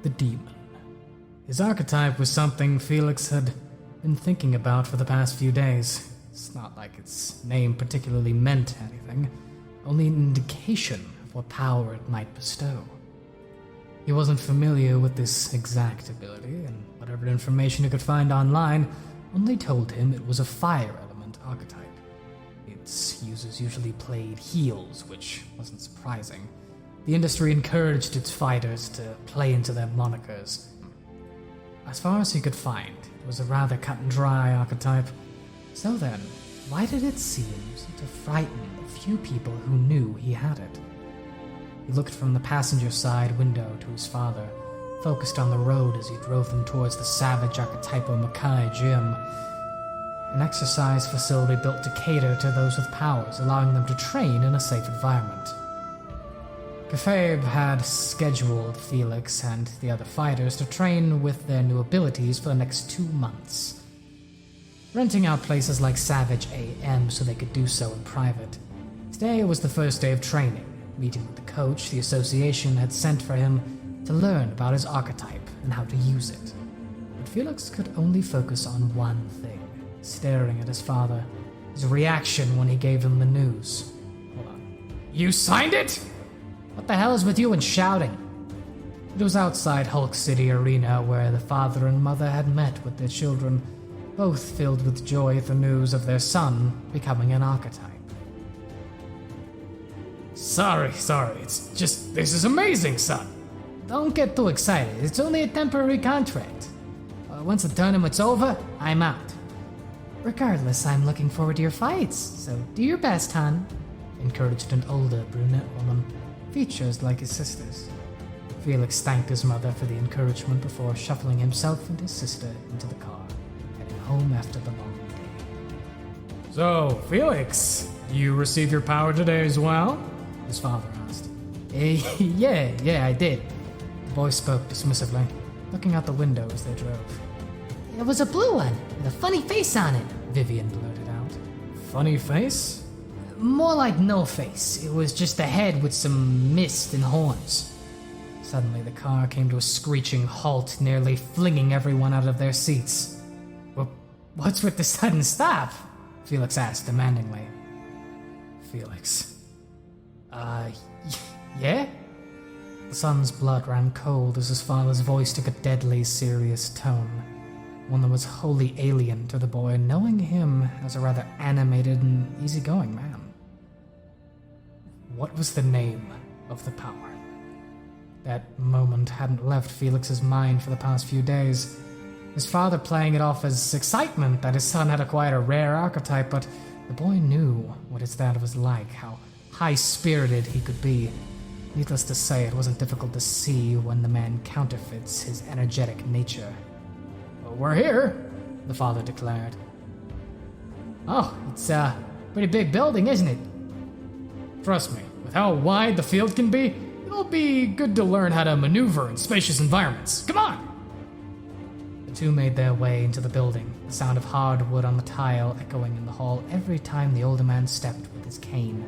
the demon. His archetype was something Felix had been thinking about for the past few days. It's not like its name particularly meant anything, only an indication of what power it might bestow. He wasn't familiar with this exact ability, and whatever information he could find online only told him it was a fire element archetype. Its users usually played heals, which wasn't surprising. The industry encouraged its fighters to play into their monikers. As far as he could find, it was a rather cut-and-dry archetype. So then, why did it seem to frighten the few people who knew he had it? He looked from the passenger side window to his father, focused on the road as he drove them towards the Savage Archetypo Makai Gym, an exercise facility built to cater to those with powers, allowing them to train in a safe environment. Kafab had scheduled Felix and the other fighters to train with their new abilities for the next 2 months, renting out places like Savage AM so they could do so in private. Today was the first day of training. Meeting with the coach the association had sent for him to learn about his archetype and how to use it. But Felix could only focus on one thing, staring at his father, his reaction when he gave him the news. Hold on. You signed it? What the hell is with you and shouting? It was outside Hulk City Arena where the father and mother had met with their children, both filled with joy at the news of their son becoming an archetype. Sorry, it's just, this is amazing, son. Don't get too excited, it's only a temporary contract. Once the tournament's over, I'm out. Regardless, I'm looking forward to your fights, so do your best, hon, encouraged an older brunette woman, features like his sister's. Felix thanked his mother for the encouragement before shuffling himself and his sister into the car, heading home after the long day. So, Felix, you received your power today as well? His father asked. Yeah, I did. The boy spoke dismissively, looking out the window as they drove. It was a blue one, with a funny face on it, Vivian blurted out. Funny face? More like no face. It was just a head with some mist and horns. Suddenly, the car came to a screeching halt, nearly flinging everyone out of their seats. Well, what's with the sudden stop? Felix asked demandingly. Felix. Yeah? The son's blood ran cold as his father's voice took a deadly serious tone, one that was wholly alien to the boy, knowing him as a rather animated and easygoing man. What was the name of the power? That moment hadn't left Felix's mind for the past few days. His father playing it off as excitement that his son had acquired a rare archetype, but the boy knew what his dad was like, how high-spirited he could be. Needless to say, it wasn't difficult to see when the man counterfeits his energetic nature. Well, we're here, the father declared. Oh, it's a pretty big building, isn't it? Trust me, with how wide the field can be, it'll be good to learn how to maneuver in spacious environments. Come on! The two made their way into the building, the sound of hardwood on the tile echoing in the hall every time the older man stepped with his cane.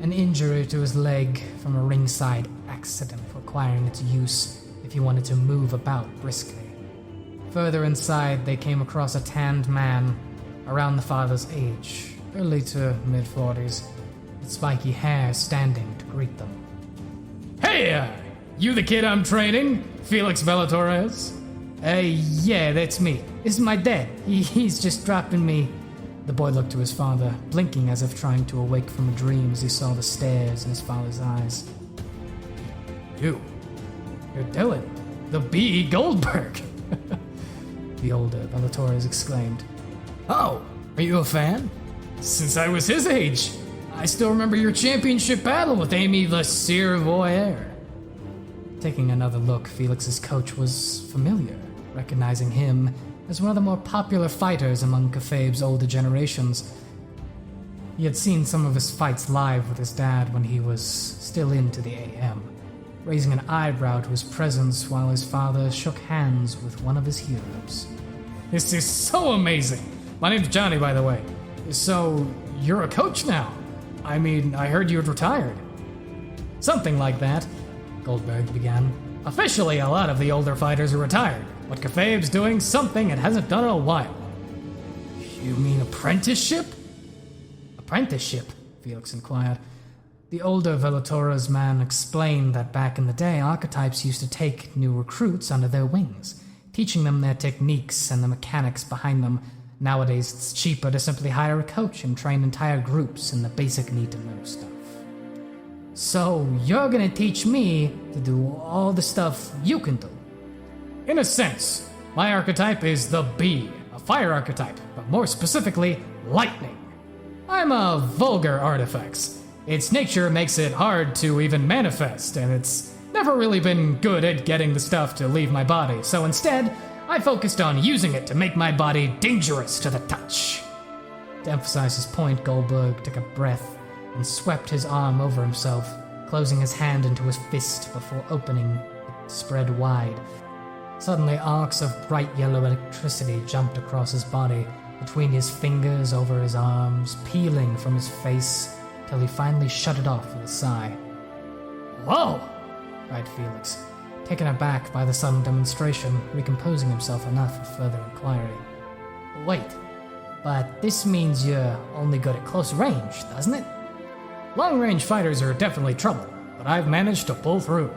An injury to his leg from a ringside accident requiring its use if he wanted to move about briskly. Further inside, they came across a tanned man around the father's age, early to mid-40s, with spiky hair standing to greet them. Hey, you the kid I'm training? Felix Vellatorez? Yeah, that's me. This is my dad. He's just dropping me. The boy looked to his father, blinking as if trying to awake from a dream as he saw the stares in his father's eyes. You're Dylan, the B. Goldberg. The older Vellatorez exclaimed. Oh, are you a fan? Since I was his age. I still remember your championship battle with Amy the Voyeur. Taking another look, Felix's coach was familiar, recognizing him as one of the more popular fighters among Kafab's older generations. He had seen some of his fights live with his dad when he was still into the AM, raising an eyebrow to his presence while his father shook hands with one of his heroes. This is so amazing! My name's Johnny, by the way. So, you're a coach now? I mean, I heard you had retired. Something like that. Goldberg began. Officially, a lot of the older fighters are retired, but Kafeeb's doing something it hasn't done in a while. You mean apprenticeship? Apprenticeship? Felix inquired. The older Velatora's man explained that back in the day, Archetypes used to take new recruits under their wings, teaching them their techniques and the mechanics behind them. Nowadays, it's cheaper to simply hire a coach and train entire groups in the basic need-to-know stuff. So, you're gonna teach me to do all the stuff you can do? In a sense, my archetype is the bee, a fire archetype, but more specifically, lightning. I'm a vulgar artifact. Its nature makes it hard to even manifest, and it's never really been good at getting the stuff to leave my body, so instead, I focused on using it to make my body dangerous to the touch. To emphasize his point, Goldberg took a breath and swept his arm over himself, closing his hand into his fist before opening it spread wide. Suddenly, arcs of bright yellow electricity jumped across his body, between his fingers, over his arms, peeling from his face, till he finally shut it off with a sigh. "Whoa!" cried Felix, taken aback by the sudden demonstration, recomposing himself enough for further inquiry. "Wait, but this means you're only good at close range, doesn't it?" "Long-range fighters are definitely trouble, but I've managed to pull through.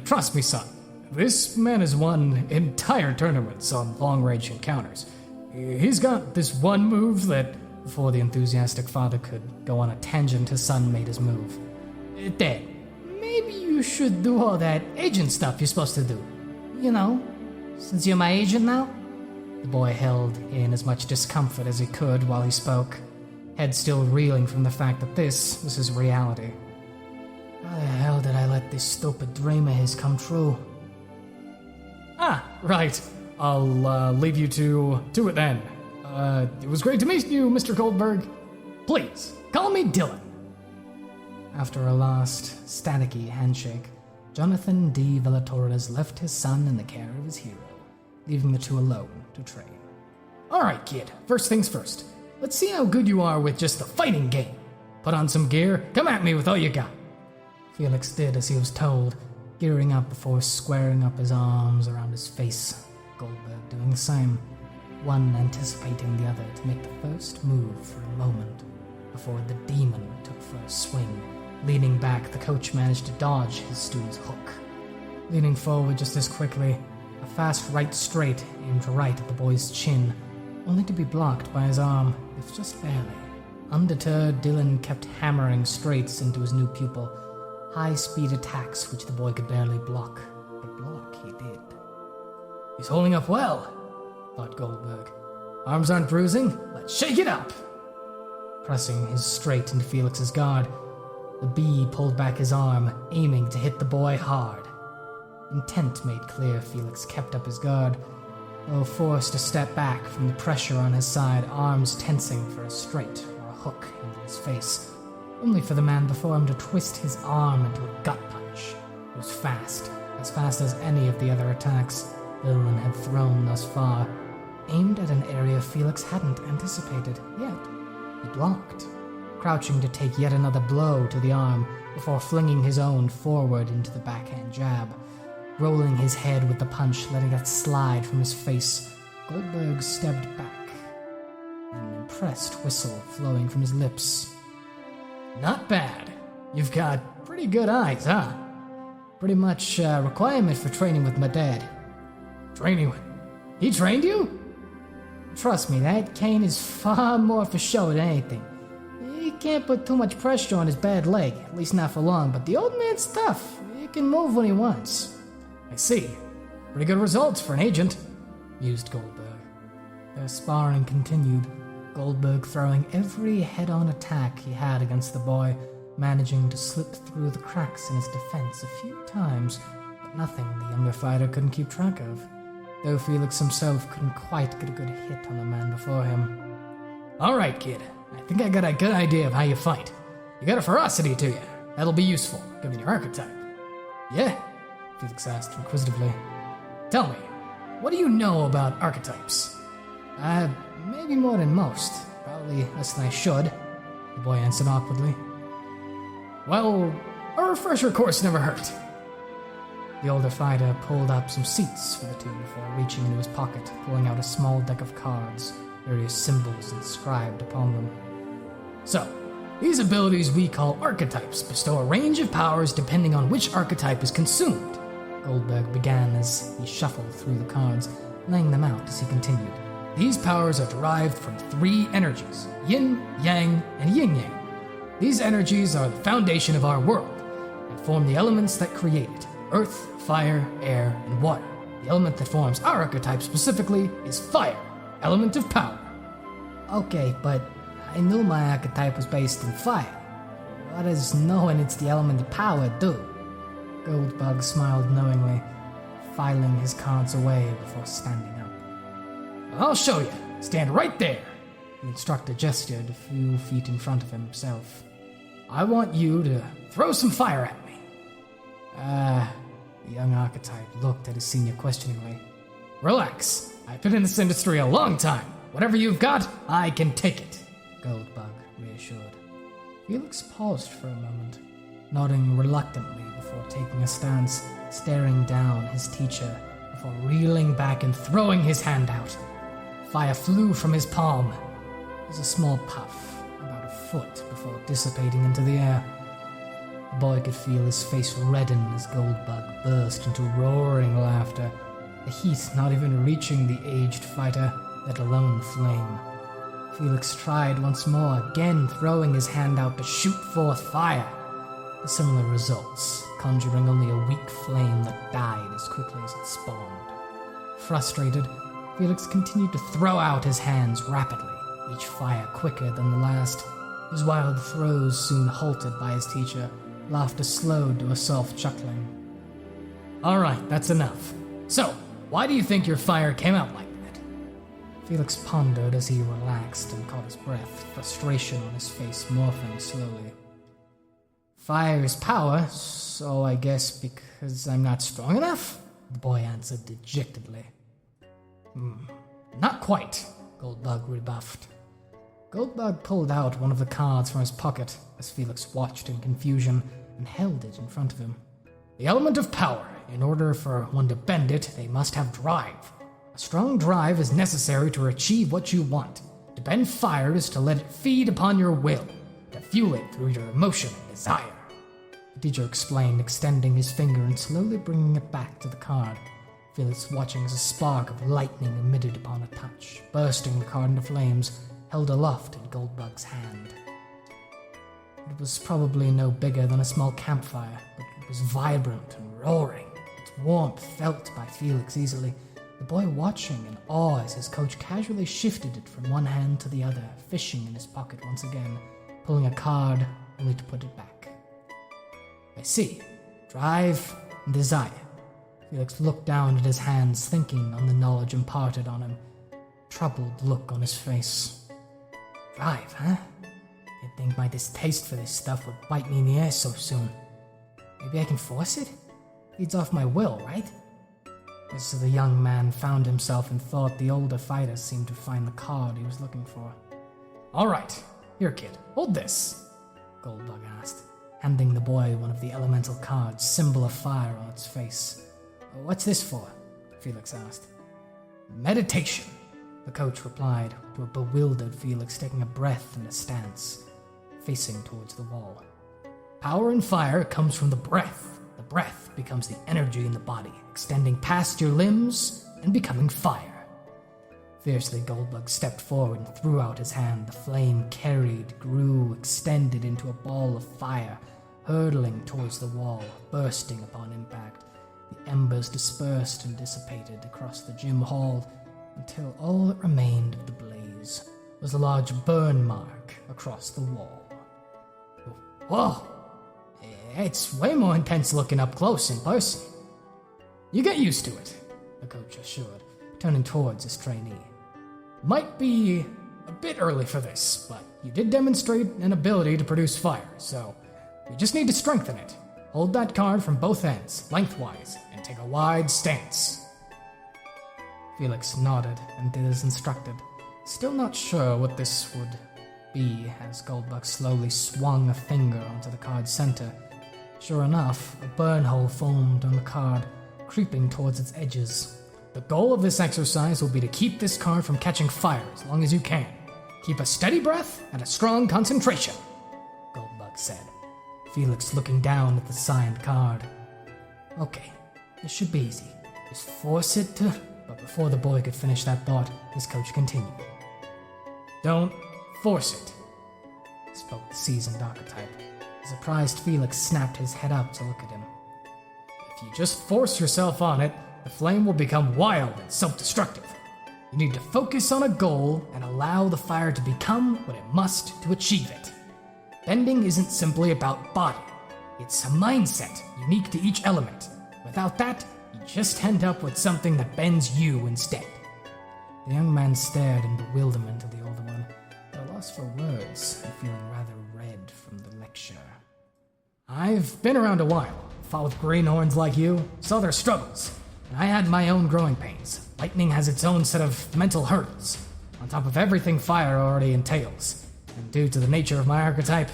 Trust me, son. This man has won entire tournaments on long-range encounters. He's got this one move that..." Before the enthusiastic father could go on a tangent, his son made his move. "Dad, maybe you should do all that agent stuff you're supposed to do. You know, since you're my agent now?" The boy held in as much discomfort as he could while he spoke, head still reeling from the fact that this was his reality. How the hell did I let this stupid dream of his come true? "Ah, right. I'll leave you to it then. It was great to meet you, Mr. Goldberg. Please, call me Dylan." After a last, staticky handshake, Jonathan D. Velatorez left his son in the care of his hero, leaving the two alone to train. "All right, kid, first things first. Let's see how good you are with just the fighting game. Put on some gear, come at me with all you got." Felix did as he was told, gearing up before squaring up his arms around his face, Goldberg doing the same, one anticipating the other to make the first move for a moment before the demon took first swing. Leaning back, the coach managed to dodge his student's hook. Leaning forward just as quickly, a fast right straight aimed right at the boy's chin, only to be blocked by his arm, if just barely. Undeterred, Dylan kept hammering straights into his new pupil, high-speed attacks which the boy could barely block, but block he did. "He's holding up well," thought Goldberg. "Arms aren't bruising? Let's shake it up!" Pressing his straight into Felix's guard, the bee pulled back his arm, aiming to hit the boy hard. Intent made clear, Felix kept up his guard, though forced to step back from the pressure on his side, arms tensing for a straight or a hook into his face, only for the man before him to twist his arm into a gut punch. It was fast, as fast as any of the other attacks Dylan had thrown thus far, aimed at an area Felix hadn't anticipated, yet he blocked, crouching to take yet another blow to the arm before flinging his own forward into the backhand jab. Rolling his head with the punch, letting it slide from his face, Goldberg stepped back, an impressed whistle flowing from his lips. "Not bad. You've got pretty good eyes, huh? Pretty much a requirement for training with my dad." "Training? He trained you?" "Trust me, that cane is far more for show than anything. He can't put too much pressure on his bad leg, at least not for long, but the old man's tough. He can move when he wants." "I see. Pretty good results for an agent," mused Goldberg. Their sparring continued, Goldberg throwing every head-on attack he had against the boy, managing to slip through the cracks in his defense a few times, but nothing the younger fighter couldn't keep track of, though Felix himself couldn't quite get a good hit on the man before him. "All right, kid. I think I got a good idea of how you fight. You got a ferocity to you. That'll be useful, given your archetype." "Yeah?" Felix asked inquisitively. "Tell me, what do you know about archetypes?" Maybe more than most. Probably less than I should," the boy answered awkwardly. "Well, A refresher course never hurt. The older fighter pulled up some seats for the two before reaching into his pocket, pulling out a small deck of cards, various symbols inscribed upon them. So, these abilities we call archetypes bestow a range of powers depending on which archetype is consumed. Goldberg began as he shuffled through the cards, laying them out as he continued. These powers are derived from 3 energies, yin, yang, and yin-yang. These energies are the foundation of our world and form the elements that create it: earth, fire, air, and water. The element that forms our archetype specifically is fire, element of power. Okay, but I knew my archetype was based in fire. What does knowing it's the element of power do? Goldbug smiled knowingly, filing his cards away before standing up. Well, I'll show you. Stand right there. The instructor gestured a few feet in front of himself. I want you to throw some fire at me. The young archetype looked at his senior questioningly. Relax. I've been in this industry a long time. Whatever you've got, I can take it, Goldbug reassured. Felix paused for a moment, nodding reluctantly before taking a stance, staring down his teacher before reeling back and throwing his hand out. Fire flew from his palm. It was a small puff, about a foot, before dissipating into the air. The boy could feel his face redden as Goldbug burst into roaring laughter, the heat not even reaching the aged fighter, let alone the flame. Felix tried once more, again throwing his hand out to shoot forth fire. The similar results, conjuring only a weak flame that died as quickly as it spawned. Frustrated, Felix continued to throw out his hands rapidly, each fire quicker than the last. His wild throws soon halted by his teacher, laughter slowed to a soft chuckling. Alright, that's enough. So, why do you think your fire came out like that? Felix pondered as he relaxed and caught his breath, frustration on his face morphing slowly. Fire is power, so I guess because I'm not strong enough? The boy answered dejectedly. Not quite, Goldbug rebuffed. Goldbug pulled out one of the cards from his pocket as Felix watched in confusion and held it in front of him. The element of power. In order for one to bend it, they must have drive. A strong drive is necessary to achieve what you want. To bend fire is to let it feed upon your will, to fuel it through your emotion and desire. The teacher explained, extending his finger and slowly bringing it back to the card. Felix, watching as a spark of lightning emitted upon a touch, bursting the card into flames, held aloft in Goldbug's hand. It was probably no bigger than a small campfire, but it was vibrant and roaring, its warmth felt by Felix easily, the boy watching in awe as his coach casually shifted it from one hand to the other, fishing in his pocket once again, pulling a card only to put it back. I see. Drive and desire. Felix looked down at his hands, thinking on the knowledge imparted on him. Troubled look on his face. Drive, huh? You'd think my distaste for this stuff would bite me in the ass so soon. Maybe I can force it? Feeds off my will, right? As the young man found himself in thought, the older fighter seemed to find the card he was looking for. All right, here, kid, hold this, Goldbug asked, handing the boy one of the elemental cards, symbol of fire on its face. What's this for? Felix asked. Meditation, the coach replied, to a bewildered Felix taking a breath and a stance, facing towards the wall. Power and fire comes from the breath. The breath becomes the energy in the body, extending past your limbs and becoming fire. Fiercely, Goldbug stepped forward and threw out his hand. The flame carried, grew, extended into a ball of fire, hurtling towards the wall, bursting upon impact. The embers dispersed and dissipated across the gym hall until all that remained of the blaze was a large burn mark across the wall. Whoa! It's way more intense looking up close in person. You get used to it, the coach assured, turning towards his trainee. Might be a bit early for this, but you did demonstrate an ability to produce fire, so we just need to strengthen it. Hold that card from both ends, lengthwise, and take a wide stance. Felix nodded and did as instructed, still not sure what this would be as Goldbug slowly swung a finger onto the card's center, Sure enough, a burn hole formed on the card, creeping towards its edges. The goal of this exercise will be to keep this card from catching fire as long as you can. Keep a steady breath and a strong concentration, Goldbug said, Felix looking down at the signed card. Okay, this should be easy. Just force it to... But before the boy could finish that thought, his coach continued. Don't force it, spoke the seasoned Archetype. The surprised Felix snapped his head up to look at him. If you just force yourself on it, the flame will become wild and self-destructive. You need to focus on a goal and allow the fire to become what it must to achieve it. Bending isn't simply about body. It's a mindset unique to each element. Without that, you just end up with something that bends you instead. The young man stared in bewilderment at the older one, at a loss for words and feeling rather red from the lecture. I've been around a while, fought with greenhorns like you, saw their struggles, and I had my own growing pains. Lightning has its own set of mental hurdles, on top of everything fire already entails. And due to the nature of my archetype,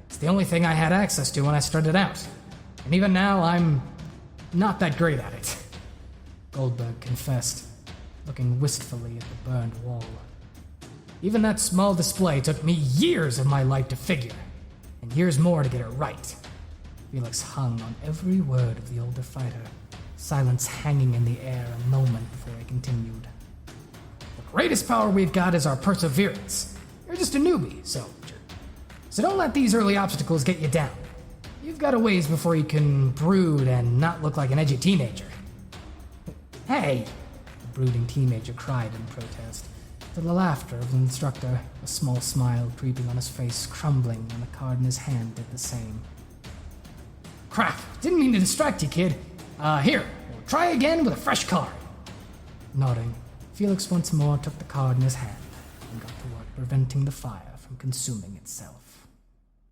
it's the only thing I had access to when I started out. And even now, I'm not that great at it, Goldberg confessed, looking wistfully at the burned wall. Even that small display took me years of my life to figure, and years more to get it right. Felix hung on every word of the older fighter, silence hanging in the air a moment before he continued. The greatest power we've got is our perseverance. You're just a newbie, soldier. So don't let these early obstacles get you down. You've got a ways before you can brood and not look like an edgy teenager. Hey, the brooding teenager cried in protest. To the laughter of the instructor, a small smile creeping on his face, crumbling when the card in his hand did the same. Crap, didn't mean to distract you, kid. Here, we'll try again with a fresh card. Nodding, Felix once more took the card in his hand and got to work preventing the fire from consuming itself.